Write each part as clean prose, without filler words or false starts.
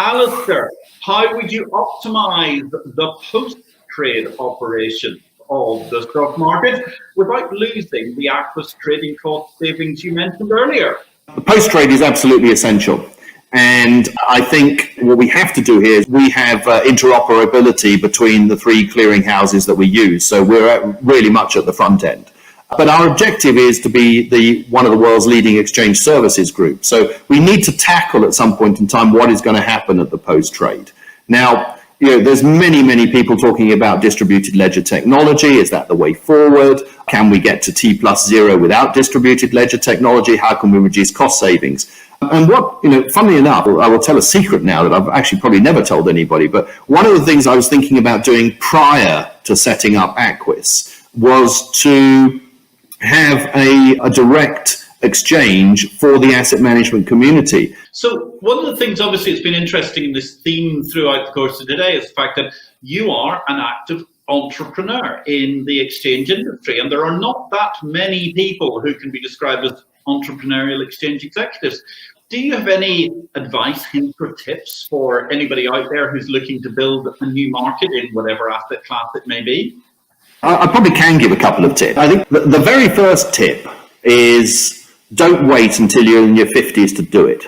Alasdair, how would you optimize the post-trade operation of the stock market without losing the Aquis trading cost savings you mentioned earlier? The post-trade is absolutely essential. And I think what we have to do here is we have interoperability between the three clearing houses that we use. So we're really much at the front end. But our objective is to be one of the world's leading exchange services group. So we need to tackle at some point in time what is going to happen at the post-trade. Now, there's many people talking about distributed ledger technology. Is that the way forward? Can we get to T+0 without distributed ledger technology? How can we reduce cost savings? And funnily enough, I will tell a secret now that I've actually probably never told anybody, but one of the things I was thinking about doing prior to setting up Aquis was to have a direct exchange for the asset management community. So one of the things, obviously, it's been interesting in this theme throughout the course of today is the fact that you are an active entrepreneur in the exchange industry, and there are not that many people who can be described as entrepreneurial exchange executives. Do you have any advice, hints, or tips for anybody out there who's looking to build a new market in whatever asset class it may be? I probably can give a couple of tips. I think the very first tip is don't wait until you're in your 50s to do it,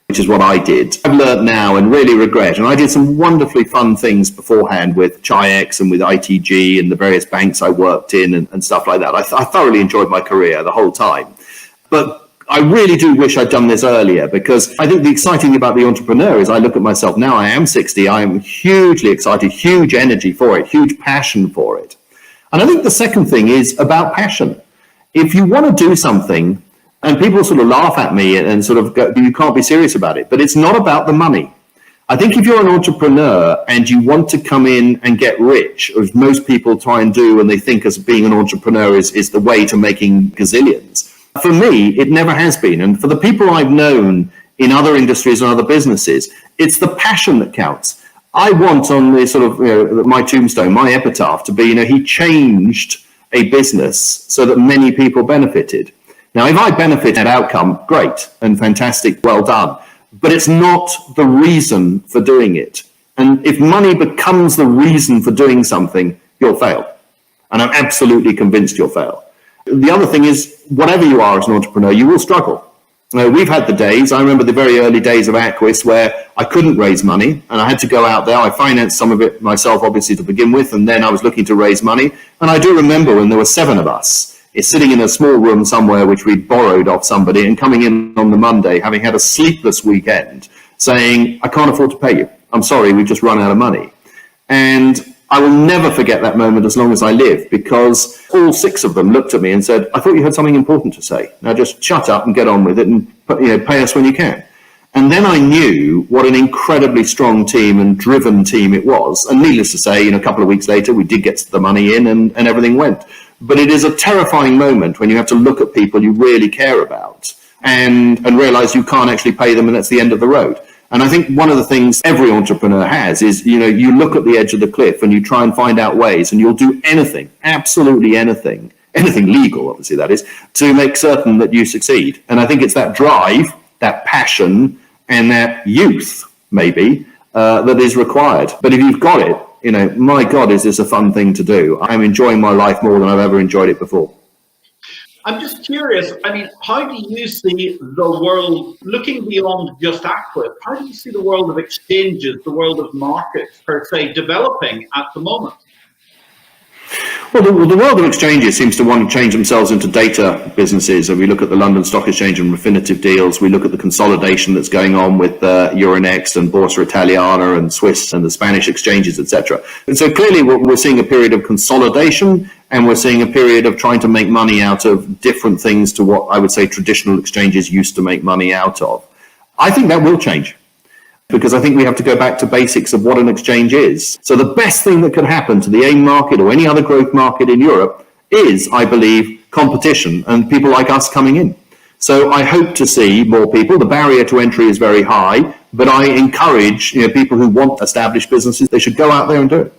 which is what I did. I've learned now and really regret, and I did some wonderfully fun things beforehand with Chi-X and with ITG and the various banks I worked in and stuff like that. I thoroughly enjoyed my career the whole time. But I really do wish I'd done this earlier, because I think the exciting thing about the entrepreneur is I look at myself now, I am 60, I am hugely excited, huge energy for it, huge passion for it. And I think the second thing is about passion. If you want to do something, and people sort of laugh at me and sort of go, you can't be serious about it, but it's not about the money. I think if you're an entrepreneur and you want to come in and get rich, as most people try and do, and they think as being an entrepreneur is the way to making gazillions. For me, it never has been. And for the people I've known in other industries and other businesses, it's the passion that counts. I want on the sort of, my tombstone, my epitaph to be, he changed a business so that many people benefited. Now, if I benefit that outcome, great and fantastic, well done. But it's not the reason for doing it. And if money becomes the reason for doing something, you'll fail. And I'm absolutely convinced you'll fail. The other thing is, whatever you are as an entrepreneur, you will struggle. We've had the days, I remember the very early days of Aquis where I couldn't raise money and I had to go out there. I financed some of it myself, obviously, to begin with, and then I was looking to raise money. And I do remember when there were 7 of us sitting in a small room somewhere which we'd borrowed off somebody and coming in on the Monday, having had a sleepless weekend, saying, I can't afford to pay you. I'm sorry, we've just run out of money. And I will never forget that moment as long as I live, because all 6 of them looked at me and said, I thought you had something important to say. Now just shut up and get on with it and pay us when you can. And then I knew what an incredibly strong team and driven team it was. And needless to say, a couple of weeks later, we did get the money in and everything went. But it is a terrifying moment when you have to look at people you really care about and realize you can't actually pay them, and that's the end of the road. And I think one of the things every entrepreneur has is, you look at the edge of the cliff and you try and find out ways, and you'll do anything, absolutely anything legal, obviously that is, to make certain that you succeed. And I think it's that drive, that passion, and that youth, maybe, that is required. But if you've got it, my God, is this a fun thing to do. I'm enjoying my life more than I've ever enjoyed it before. I'm just curious, how do you see the world, looking beyond just Aquis, how do you see the world of exchanges, the world of markets per se, developing at the moment? Well, the world of exchanges seems to want to change themselves into data businesses. If we look at the London Stock Exchange and Refinitiv deals, we look at the consolidation that's going on with Euronext and Borsa Italiana and Swiss and the Spanish exchanges, etc. And so clearly we're seeing a period of consolidation, and we're seeing a period of trying to make money out of different things to what I would say traditional exchanges used to make money out of. I think that will change, because I think we have to go back to basics of what an exchange is. So the best thing that could happen to the AIM market or any other growth market in Europe is, I believe, competition and people like us coming in. So I hope to see more people. The barrier to entry is very high, but I encourage people who want established businesses, they should go out there and do it.